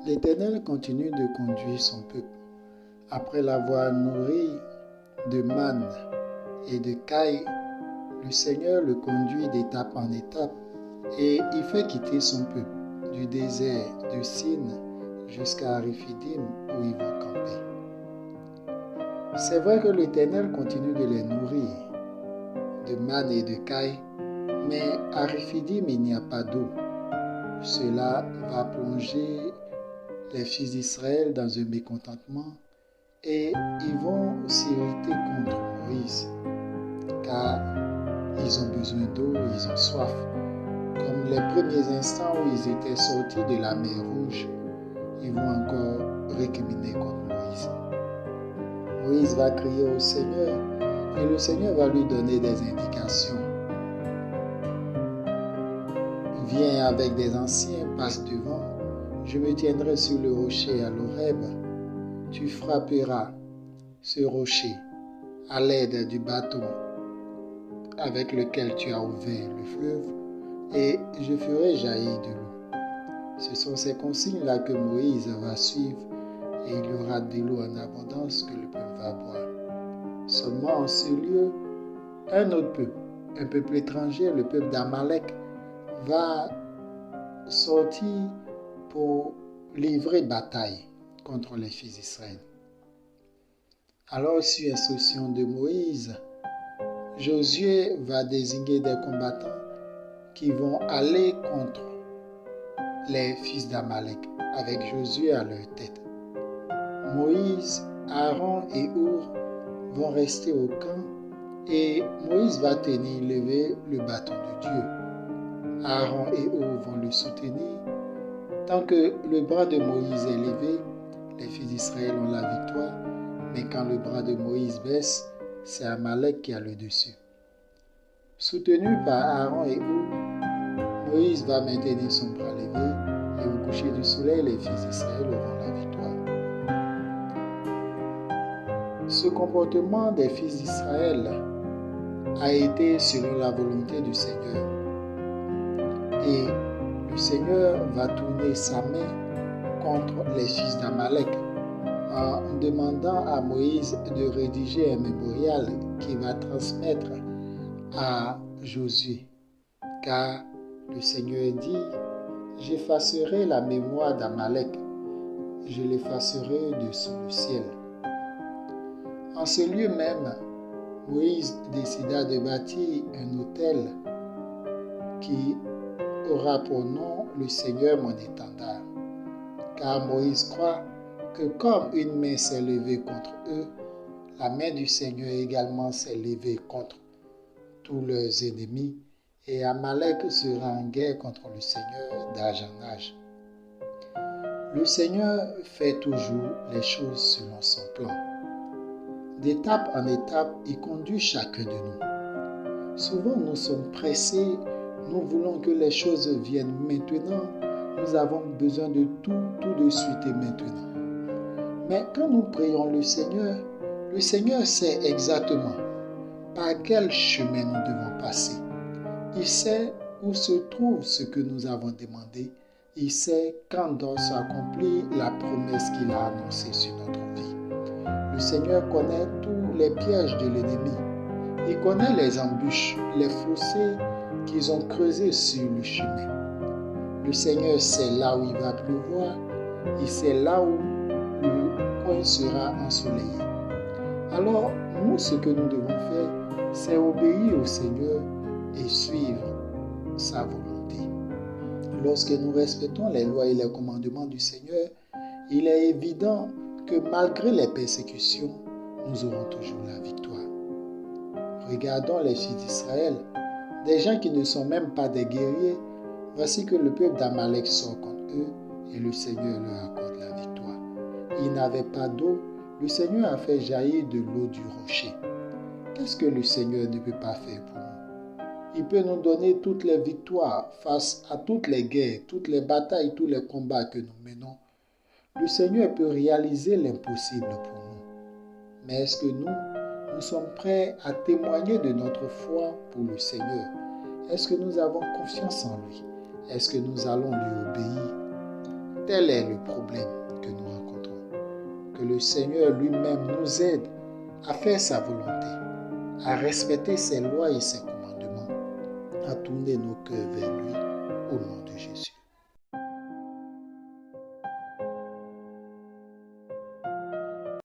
L'Éternel continue de conduire son peuple. Après l'avoir nourri de manne et de cailles, le Seigneur le conduit d'étape en étape et il fait quitter son peuple du désert de Sin jusqu'à Rephidim où ils vont camper. C'est vrai que l'Éternel continue de les nourrir de manne et de cailles, mais à Rephidim il n'y a pas d'eau. Cela va plonger les fils d'Israël dans un mécontentement et ils vont s'irriter contre Moïse car ils ont besoin d'eau, ils ont soif. Comme les premiers instants où ils étaient sortis de la mer Rouge, ils vont encore récriminer contre Moïse. Moïse va crier au Seigneur et le Seigneur va lui donner des indications. Viens avec des anciens, passe devant, je me tiendrai sur le rocher à l'Horeb. Tu frapperas ce rocher à l'aide du bâton avec lequel tu as ouvert le fleuve et je ferai jaillir de l'eau. Ce sont ces consignes-là que Moïse va suivre et il y aura de l'eau en abondance que le peuple va boire. Seulement en ce lieu, un autre peuple, un peuple étranger, le peuple d'Amalek, va sortir pour livrer bataille contre les fils d'Israël. Alors, sur instruction de Moïse, Josué va désigner des combattants qui vont aller contre les fils d'Amalek, avec Josué à leur tête. Moïse, Aaron et Our vont rester au camp et Moïse va tenir levé le bâton de Dieu. Aaron et Our vont le soutenir. Tant que le bras de Moïse est levé, les fils d'Israël ont la victoire, mais quand le bras de Moïse baisse, c'est Amalek qui a le dessus. Soutenu par Aaron et Our, Moïse va maintenir son bras levé et au coucher du soleil, les fils d'Israël auront la victoire. Ce comportement des fils d'Israël a été selon la volonté du Seigneur. Et le Seigneur va tourner sa main contre les fils d'Amalek en demandant à Moïse de rédiger un mémorial qu'il va transmettre à Josué. Car le Seigneur dit, j'effacerai la mémoire d'Amalek, je l'effacerai de sous le ciel. En ce lieu même, Moïse décida de bâtir un autel qui aura pour nom le Seigneur mon étendard. Car Moïse croit que comme une main s'est levée contre eux, la main du Seigneur également s'est levée contre tous leurs ennemis et Amalek sera en guerre contre le Seigneur d'âge en âge. Le Seigneur fait toujours les choses selon son plan. D'étape en étape, il conduit chacun de nous. Souvent, nous sommes pressés, nous voulons que les choses viennent maintenant, nous avons besoin de tout de suite et maintenant. Mais quand nous prions le Seigneur sait exactement par quel chemin nous devons passer. Il sait où se trouve ce que nous avons demandé. Il sait quand doit s'accomplir la promesse qu'il a annoncée sur notre vie. Le Seigneur connaît tous les pièges de l'ennemi. Il connaît les embûches, les fossés qu'ils ont creusés sur le chemin. Le Seigneur sait là où il va pleuvoir. Il sait là où le coin sera ensoleillé. Alors, nous, ce que nous devons faire, c'est obéir au Seigneur et suivre sa volonté. Lorsque nous respectons les lois et les commandements du Seigneur, il est évident que malgré les persécutions, nous aurons toujours la victoire. Regardons les fils d'Israël, des gens qui ne sont même pas des guerriers. Voici que le peuple d'Amalek sort contre eux et le Seigneur leur accorde la victoire. Ils n'avaient pas d'eau, le Seigneur a fait jaillir de l'eau du rocher. Qu'est-ce que le Seigneur ne peut pas faire pour nous? Il peut nous donner toutes les victoires face à toutes les guerres, toutes les batailles, tous les combats que nous menons. Le Seigneur peut réaliser l'impossible pour nous. Mais est-ce que nous sommes prêts à témoigner de notre foi pour le Seigneur? Est-ce que nous avons confiance en lui? Est-ce que nous allons lui obéir? tel est le problème que nous rencontrons. Que le Seigneur lui-même nous aide à faire sa volonté, à respecter ses lois et ses commandements, à tourner nos cœurs vers lui au nom de Jésus.